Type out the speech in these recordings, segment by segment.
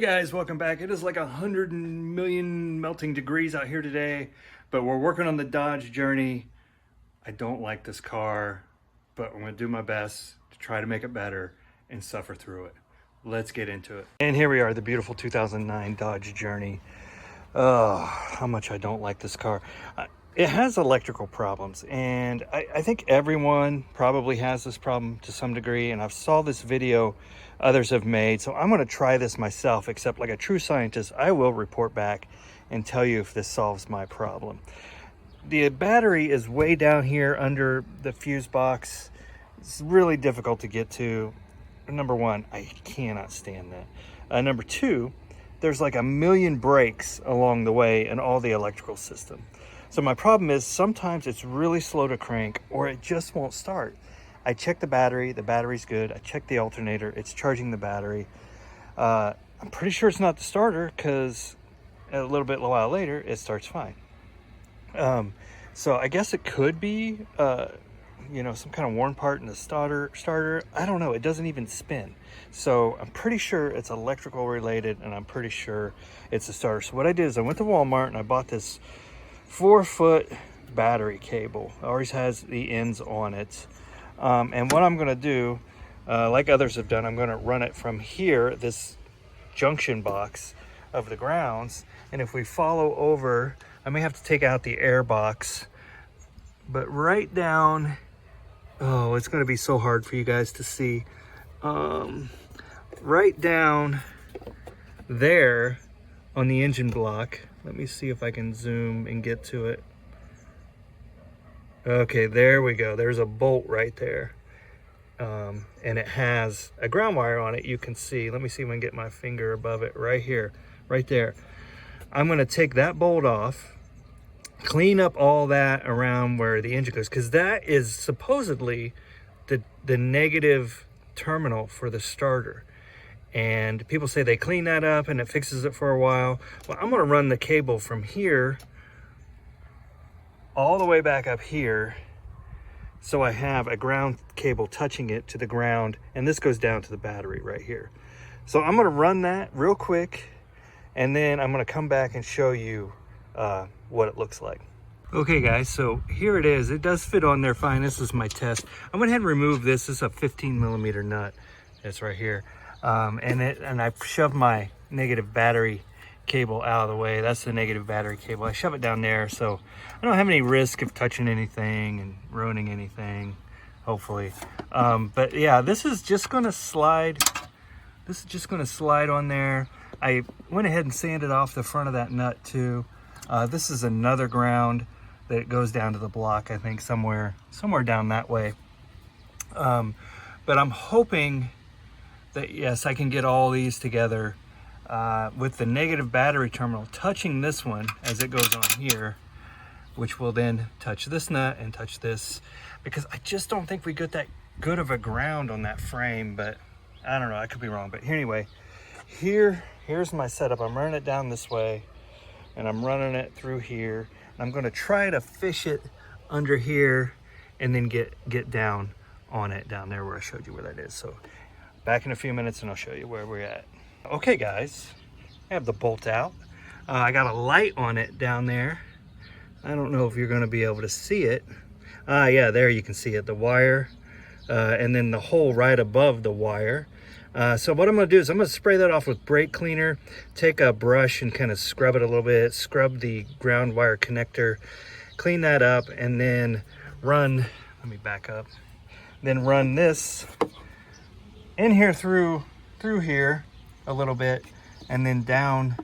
Hey guys, welcome back. It is like 100 million melting degrees out here today, but we're working on the Dodge Journey. I don't like this car, but I'm gonna do my best to try to make it better and suffer through it. Let's get into it. And here we are, the beautiful 2009 Dodge Journey. Oh, how much I don't like this car. It has electrical problems, and I think everyone probably has this problem to some degree, and I've saw this video others have made, so I'm going to try this myself, except like a true scientist, I will report back and tell you if this solves my problem. The battery is way down here under the fuse box. It's really difficult to get to. Number one, I cannot stand that. Number two, there's like a million breaks along the way in all the electrical system. So my problem is sometimes it's really slow to crank or it just won't start. I check the battery's good. I check the alternator, it's charging the battery. I'm pretty sure it's not the starter because a while later it starts fine. So I guess it could be, some kind of worn part in the starter. I don't know. It doesn't even spin. So I'm pretty sure it's electrical related, and I'm pretty sure it's a starter. So what I did is I went to Walmart and I bought this 4-foot battery cable. It always has the ends on it. And what I'm going to do, like others have done, I'm going to run it from here, this junction box of the grounds. And if we follow over, I may have to take out the air box, but right down, oh, it's going to be so hard for you guys to see. Right down there on the engine block, let me see if I can zoom and get to it. Okay, there we go. There's a bolt right there. And it has a ground wire on it. You can see, let me see if I can get my finger above it right here, right there. I'm going to take that bolt off, clean up all that around where the engine goes, because that is supposedly the negative terminal for the starter. And people say they clean that up and it fixes it for a while. Well, I'm going to run the cable from here all the way back up here, so I have a ground cable touching it to the ground, and this goes down to the battery right here. So I'm going to run that real quick, and then I'm going to come back and show you what it looks like. Okay guys, so here it is. It does fit on there fine. This is my test. I went ahead and removed this. This is a 15mm nut. It's right here. And I shoved my negative battery cable out of the way. That's the negative battery cable. I shove it down there so I don't have any risk of touching anything and ruining anything, hopefully. But yeah, this is just going to slide. This is just going to slide on there. I went ahead and sanded off the front of that nut too. This is another ground that goes down to the block, I think somewhere down that way. But I'm hoping that, yes, I can get all these together with the negative battery terminal touching this one as it goes on here, which will then touch this nut and touch this, because I just don't think we get that good of a ground on that frame. But I don't know, I could be wrong. But anyway, here's my setup. I'm running it down this way and I'm running it through here, and I'm going to try to fish it under here and then get down on it down there where I showed you where that is. So back in a few minutes and I'll show you where we're at. Okay guys, I have the bolt out. I got a light on it down there. I don't know if you're going to be able to see it. Yeah, there you can see it, the wire, and then the hole right above the wire. So what I'm going to do is I'm going to spray that off with brake cleaner, take a brush and kind of scrub it a little bit, scrub the ground wire connector, clean that up, and then run, let me back up, then run this in here through here a little bit, and then down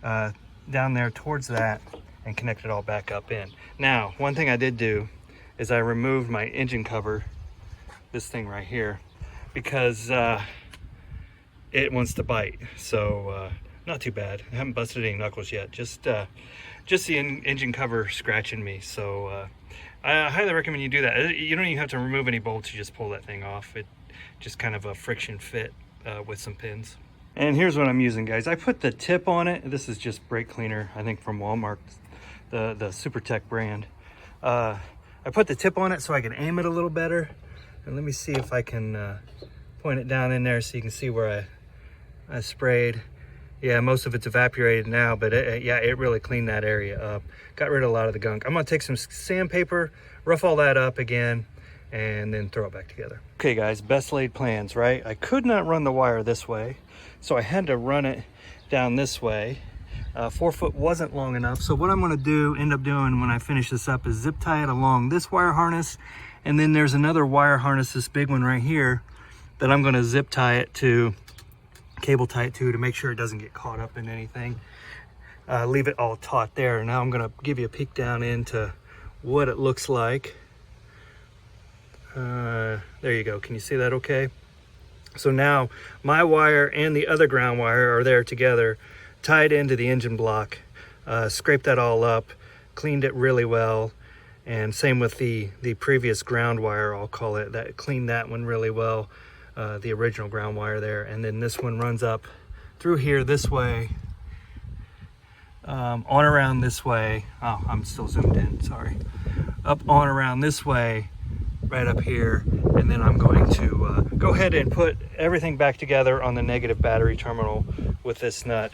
there towards that, and connect it all back up in. Now, one thing I did do is I removed my engine cover, this thing right here, because it wants to bite. So not too bad. I haven't busted any knuckles yet. Just the engine cover scratching me. So I highly recommend you do that. You don't even have to remove any bolts. You just pull that thing off. It just kind of a friction fit with some pins. And here's what I'm using, guys. I put the tip on it. This is just brake cleaner, I think from Walmart, the SuperTech brand. I put the tip on it so I can aim it a little better. And let me see if I can point it down in there so you can see where I sprayed. Yeah, most of it's evaporated now, but yeah, it really cleaned that area up. Got rid of a lot of the gunk. I'm gonna take some sandpaper, rough all that up again, and then throw it back together. Okay guys, best laid plans, right? I could not run the wire this way, so I had to run it down this way. 4 foot wasn't long enough, so what I'm gonna end up doing when I finish this up is zip tie it along this wire harness, and then there's another wire harness, this big one right here, that I'm gonna zip tie it to, cable tie it to make sure it doesn't get caught up in anything. Leave it all taut there. Now I'm gonna give you a peek down into what it looks like. There you go, can you see that okay? So now my wire and the other ground wire are there together, tied into the engine block. Scraped that all up, cleaned it really well, and same with the previous ground wire, I'll call it, that cleaned that one really well, the original ground wire there. And then this one runs up through here this way, on around this way. Oh, I'm still zoomed in, sorry. Up on around this way, right up here, and then I'm going to go ahead and put everything back together on the negative battery terminal with this nut,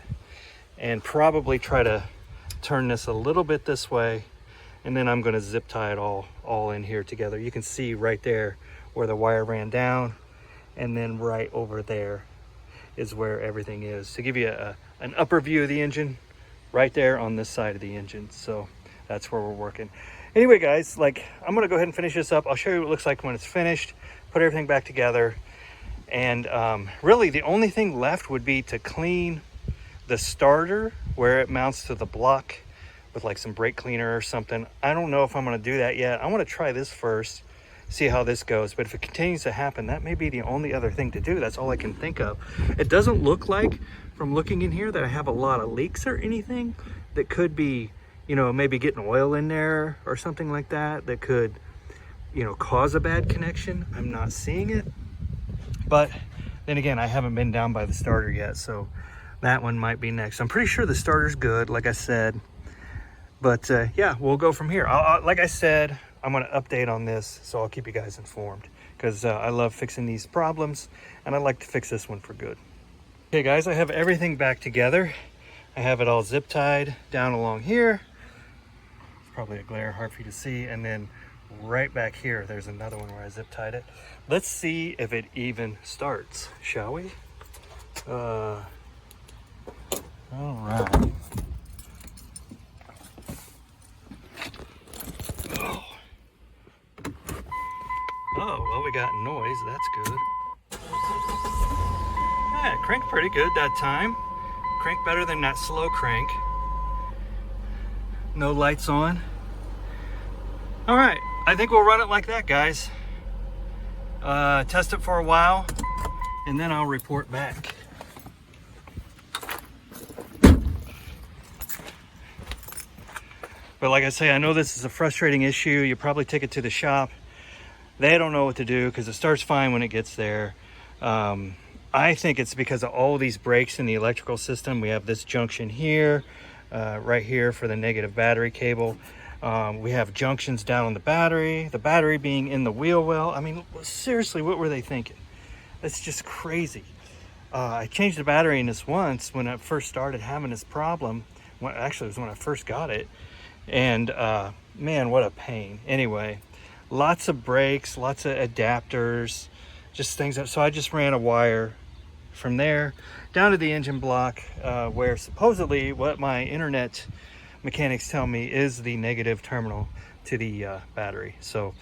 and probably try to turn this a little bit this way, and then I'm going to zip tie it all in here together. You can see right there where the wire ran down, and then right over there is where everything is. To give you an upper view of the engine, right there on this side of the engine. So that's where we're working. Anyway guys, like, I'm gonna go ahead and finish this up. I'll show you what it looks like when it's finished, put everything back together, and really the only thing left would be to clean the starter where it mounts to the block with like some brake cleaner or something. I don't know if I'm going to do that yet. I want to try this first, see how this goes. But if it continues to happen, that may be the only other thing to do. That's all I can think of. It doesn't look like, from looking in here, that I have a lot of leaks or anything that could be, you know, maybe getting oil in there or something like that, that could, you know, cause a bad connection. I'm not seeing it. But then again, I haven't been down by the starter yet, so that one might be next. I'm pretty sure the starter's good, like I said. But yeah, we'll go from here. Like I said, I'm going to update on this, so I'll keep you guys informed, because I love fixing these problems, and I'd like to fix this one for good. Okay guys, I have everything back together. I have it all zip tied down along here. It's probably a glare, hard for you to see. And then right back here, there's another one where I zip tied it. Let's see if it even starts, shall we? All right. Oh, well, we got noise. That's good. Yeah, it cranked pretty good that time. Cranked better than that slow crank. No lights on. All right, I think we'll run it like that, guys. Test it for a while, and then I'll report back. But like I say, I know this is a frustrating issue. You probably take it to the shop. They don't know what to do because it starts fine when it gets there. I think it's because of all these breaks in the electrical system. We have this junction here, right here for the negative battery cable. We have junctions down on the battery being in the wheel well. I mean, seriously, what were they thinking? That's just crazy. I changed the battery in this once when I first started having this problem. Actually, it was when I first got it. And man, what a pain. Anyway, lots of breaks, lots of adapters, just things. So I just ran a wire from there down to the engine block, where supposedly what my internet mechanics tell me is the negative terminal to the battery. So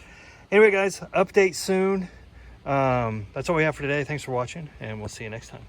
anyway guys, update soon. That's all we have for today. Thanks for watching, and we'll see you next time.